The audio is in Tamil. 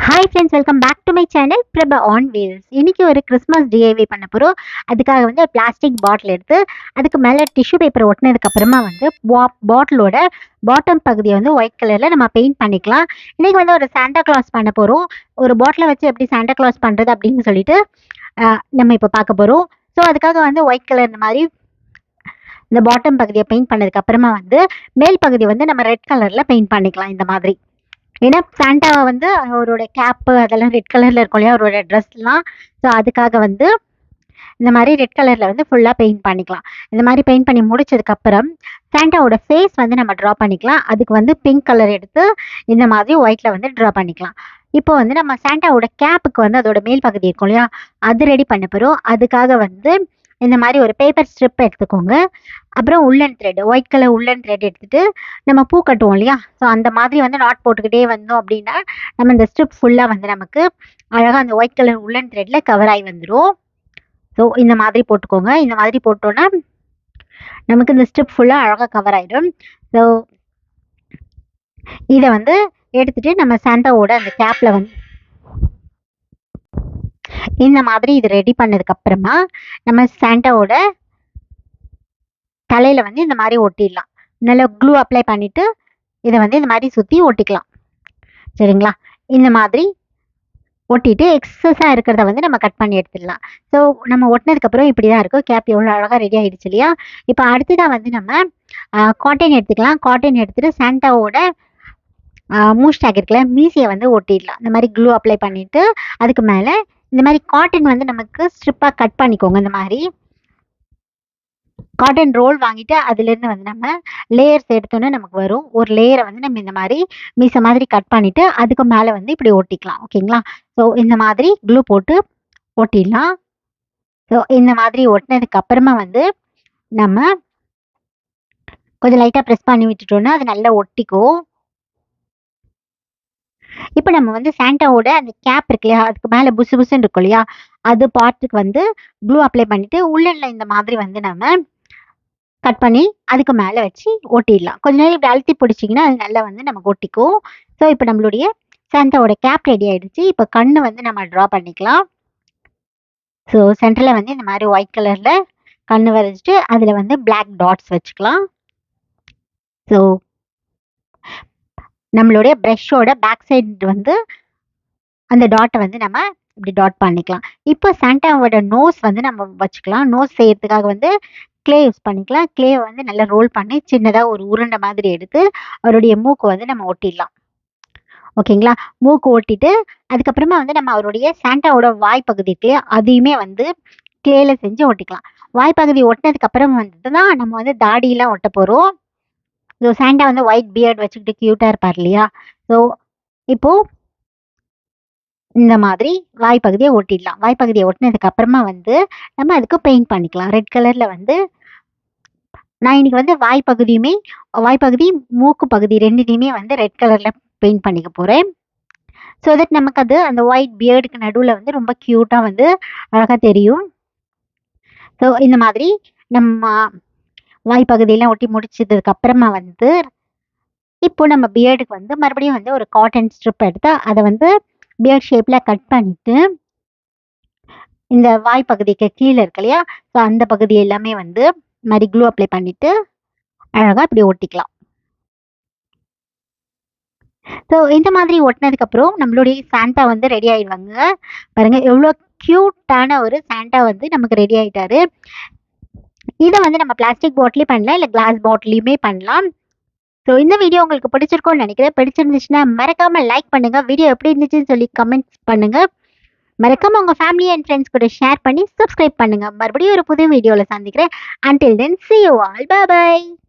Hi friends, welcome back to my channel Prabha on wheels. இன்னைக்கு ஒரு கிறிஸ்மஸ் டிஐவி பண்ண போகிறோம். அதுக்காக வந்து பிளாஸ்டிக் பாட்டில் எடுத்து அதுக்கு மேலே டிஷ்யூ பேப்பர் ஒட்டினதுக்கு அப்புறமா வந்து பாட்டிலோட பாட்டம் பகுதியை வந்து ஒயிட் கலரில் நம்ம பெயிண்ட் பண்ணிக்கலாம். இன்றைக்கி வந்து ஒரு சாண்டா கிளாஸ் பண்ண போகிறோம். ஒரு பாட்டிலை வச்சு எப்படி சாண்டா கிளாஸ் பண்ணுறது அப்படின்னு சொல்லிட்டு நம்ம இப்போ பார்க்க போகிறோம். ஸோ அதுக்காக வந்து ஒயிட் கலர் இந்த மாதிரி இந்த பாட்டம் பகுதியை பெயிண்ட் பண்ணதுக்கு அப்புறமா வந்து மேல் பகுதி வந்து நம்ம ரெட் கலரில் பெயிண்ட் பண்ணிக்கலாம் இந்த மாதிரி. ஏன்னா சாண்டாவை வந்து அவரோட கேப்பு அதெல்லாம் ரெட் கலரில் இருக்கும் இல்லையா, அவரோட ட்ரெஸ்லாம். ஸோ அதுக்காக வந்து இந்த மாதிரி ரெட் கலரில் வந்து ஃபுல்லாக பெயிண்ட் பண்ணிக்கலாம். இந்த மாதிரி பெயிண்ட் பண்ணி முடிச்சதுக்கப்புறம் சாண்டாவோட ஃபேஸ் வந்து நம்ம ட்ரா பண்ணிக்கலாம். அதுக்கு வந்து பிங்க் கலர் எடுத்து இந்த மாதிரி ஒயிட்டில் வந்து ட்ரா பண்ணிக்கலாம். இப்போ வந்து நம்ம சாண்டாவோட கேப்புக்கு வந்து அதோட மேல் பகுதி இருக்கும் இல்லையா, அது ரெடி பண்ண போகிறோம். அதுக்காக வந்து இந்த மாதிரி ஒரு பேப்பர் ஸ்ட்ரிப் எடுத்துக்கோங்க. அப்புறம் உள்ளன் த்ரெட், ஒயிட் கலர் உள்ளன் த்ரெட் எடுத்துகிட்டு நம்ம பூ கட்டுவோம் இல்லையா, ஸோ அந்த மாதிரி வந்து நாட் போட்டுக்கிட்டே வந்தோம் அப்படின்னா நம்ம இந்த ஸ்ட்ரிப் ஃபுல்லாக வந்து நமக்கு அழகாக அந்த ஒயிட் கலர் உள்ளன் த்ரெட்டில் கவர் ஆகி வந்துடும். ஸோ இந்த மாதிரி போட்டுக்கோங்க. இந்த மாதிரி போட்டோன்னா நமக்கு இந்த ஸ்ட்ரிப் ஃபுல்லாக அழகாக கவர் ஆகிடும். ஸோ இதை வந்து எடுத்துகிட்டு நம்ம சாண்டாவோட அந்த கேப்பில் வந்து இந்த மாதிரி இது ரெடி பண்ணதுக்கப்புறமா நம்ம சாண்டாவோட தலையில் வந்து இந்த மாதிரி ஒட்டிடலாம். நல்லா க்ளூ அப்ளை பண்ணிவிட்டு இதை வந்து இந்த மாதிரி சுற்றி ஒட்டிக்கலாம். சரிங்களா, இந்த மாதிரி ஒட்டிட்டு எக்ஸஸாக இருக்கிறத வந்து நம்ம கட் பண்ணி எடுத்துடலாம். ஸோ நம்ம ஒட்டினதுக்கப்புறம் இப்படி தான் இருக்கும். கேப் எவ்வளோ அழகாக ரெடி ஆகிடுச்சு இல்லையா. இப்போ அடுத்ததாக வந்து நம்ம காட்டன் எடுத்துக்கலாம். காட்டன் எடுத்துகிட்டு சாண்டாவோட மூஸ்டாக் இருக்குல்ல, மீசியை வந்து ஒட்டிடலாம். இந்த மாதிரி க்ளூ அப்ளை பண்ணிவிட்டு அதுக்கு மேலே இந்த மாதிரி காட்டன் வந்து நமக்கு ஸ்ட்ரிப்பாக கட் பண்ணிக்கோங்க. இந்த மாதிரி காட்டன் ரோல் வாங்கிட்டு அதுலேருந்து வந்து நம்ம லேயர்ஸ் எடுத்தோன்னே நமக்கு வரும். ஒரு லேயரை வந்து நம்ம இந்த மாதிரி மீசை மாதிரி கட் பண்ணிவிட்டு அதுக்கு மேலே வந்து இப்படி ஒட்டிக்கலாம். ஓகேங்களா, ஸோ இந்த மாதிரி க்ளூ போட்டு ஒட்டிடலாம். ஸோ இந்த மாதிரி ஒட்டினதுக்கு அப்புறமா வந்து நம்ம கொஞ்சம் லைட்டாக ப்ரெஸ் பண்ணி விட்டுட்டோன்னா அது நல்லா ஒட்டிக்கும். இப்போ நம்ம வந்து சாண்டாவோட அந்த கேப் இருக்கு இல்லையா, அதுக்கு மேலே புசு புசுன்னு இருக்கும் இல்லையா, அது பார்ட்டுக்கு வந்து க்ளூ அப்ளை பண்ணிவிட்டு உள்ளனில் இந்த மாதிரி வந்து நம்ம கட் பண்ணி அதுக்கு மேலே வச்சு ஒட்டிடலாம். கொஞ்ச நேரம் இப்படி அழுத்தி பிடிச்சிங்கன்னா அது நல்லா வந்து நமக்கு ஒட்டிக்கும். ஸோ இப்போ நம்மளுடைய சாண்டாவோட கேப் ரெடி ஆகிடுச்சு. இப்போ கண்ணு வந்து நம்ம ட்ரா பண்ணிக்கலாம். ஸோ சென்டரில் வந்து இந்த மாதிரி ஒயிட் கலரில் கண்ணு வரைஞ்சிட்டு அதில் வந்து பிளாக் டாட்ஸ் வச்சுக்கலாம். ஸோ நம்மளுடைய ப்ரஷ்ஷோட பேக் சைடு வந்து அந்த டாட்டை வந்து நம்ம இப்படி டாட் பண்ணிக்கலாம். இப்போ சாண்டாவோட நோஸ் வந்து நம்ம வச்சுக்கலாம். நோஸ் செய்யறதுக்காக வந்து கிளே யூஸ் பண்ணிக்கலாம். கிளே வந்து நல்லா ரோல் பண்ணி சின்னதாக ஒரு உருண்டை மாதிரி எடுத்து அவருடைய மூக்கு வந்து நம்ம ஒட்டிடலாம். ஓகேங்களா, மூக்கு ஒட்டிட்டு அதுக்கப்புறமா வந்து நம்ம அவருடைய சாண்டாவோட வாய்ப்பகுதி இருக்கு இல்லையா, அதையுமே வந்து கிளேல செஞ்சு ஒட்டிக்கலாம். வாய்ப்பகுதி ஒட்டினதுக்கு அப்புறம் வந்துட்டு தான் நம்ம வந்து தாடியெல்லாம் ஒட்ட போகிறோம். ஸோ சாண்டா வந்து ஒயிட் பியர்ட் வச்சுக்கிட்டு க்யூட்டாக இருப்பார் இல்லையா. ஸோ இப்போது இந்த மாதிரி வாய்ப்பகுதியை ஒட்டிடலாம். வாய்ப்பகுதியை ஒட்டினதுக்கு அப்புறமா வந்து நம்ம அதுக்கு பெயிண்ட் பண்ணிக்கலாம். ரெட் கலரில் வந்து நான் இன்னைக்கு வந்து வாய்ப்பகுதி மூக்கு பகுதி ரெண்டுத்தையுமே வந்து ரெட் கலரில் பெயிண்ட் பண்ணிக்க போகிறேன். ஸோ தட் நமக்கு அது அந்த ஒயிட் பியர்டுக்கு நடுவில் வந்து ரொம்ப க்யூட்டாக வந்து அழகாக தெரியும். ஸோ இந்த மாதிரி நம்ம வாய்ப்பகுதியெல்லாம் ஒட்டி முடிச்சதுக்கு அப்புறமா வந்து இப்போ நம்ம பியர்டுக்கு வந்து மறுபடியும் வந்து ஒரு காட்டன் ஸ்ட்ரிப் எடுத்து அதை வந்து பியர்ட் ஷேப்பில் கட் பண்ணிவிட்டு இந்த வாய்ப்பகுதிக்கு கீழே இருக்கு இல்லையா, ஸோ அந்த பகுதி எல்லாமே வந்து மாதிரி க்ளூ அப்ளை பண்ணிவிட்டு அழகாக இப்படி ஒட்டிக்கலாம். ஸோ இந்த மாதிரி ஒட்டினதுக்கப்புறம் நம்மளுடைய சாண்டா வந்து ரெடி ஆகிடுவாங்க. பாருங்கள் எவ்வளோ க்யூட்டான ஒரு சாண்டா வந்து நமக்கு ரெடி ஆகிட்டாரு. இதை வந்து நம்ம பிளாஸ்டிக் பாட்டிலையும் பண்ணலாம், இல்லை கிளாஸ் பாட்டிலையுமே பண்ணலாம். ஸோ இந்த வீடியோ உங்களுக்கு பிடிச்சிருக்கும்னு நினைக்கிறேன். பிடிச்சிருந்துச்சுன்னா மறக்காமல் லைக் பண்ணுங்கள். வீடியோ எப்படி இருந்துச்சுன்னு சொல்லி கமெண்ட்ஸ் பண்ணுங்கள். மறக்காம உங்கள் ஃபேமிலி அண்ட் ஃப்ரெண்ட்ஸ் கூட ஷேர் பண்ணி சப்ஸ்கிரைப் பண்ணுங்கள். மறுபடியும் ஒரு புது வீடியோவில் சந்திக்கிறேன். Until then, see you all. Bye bye.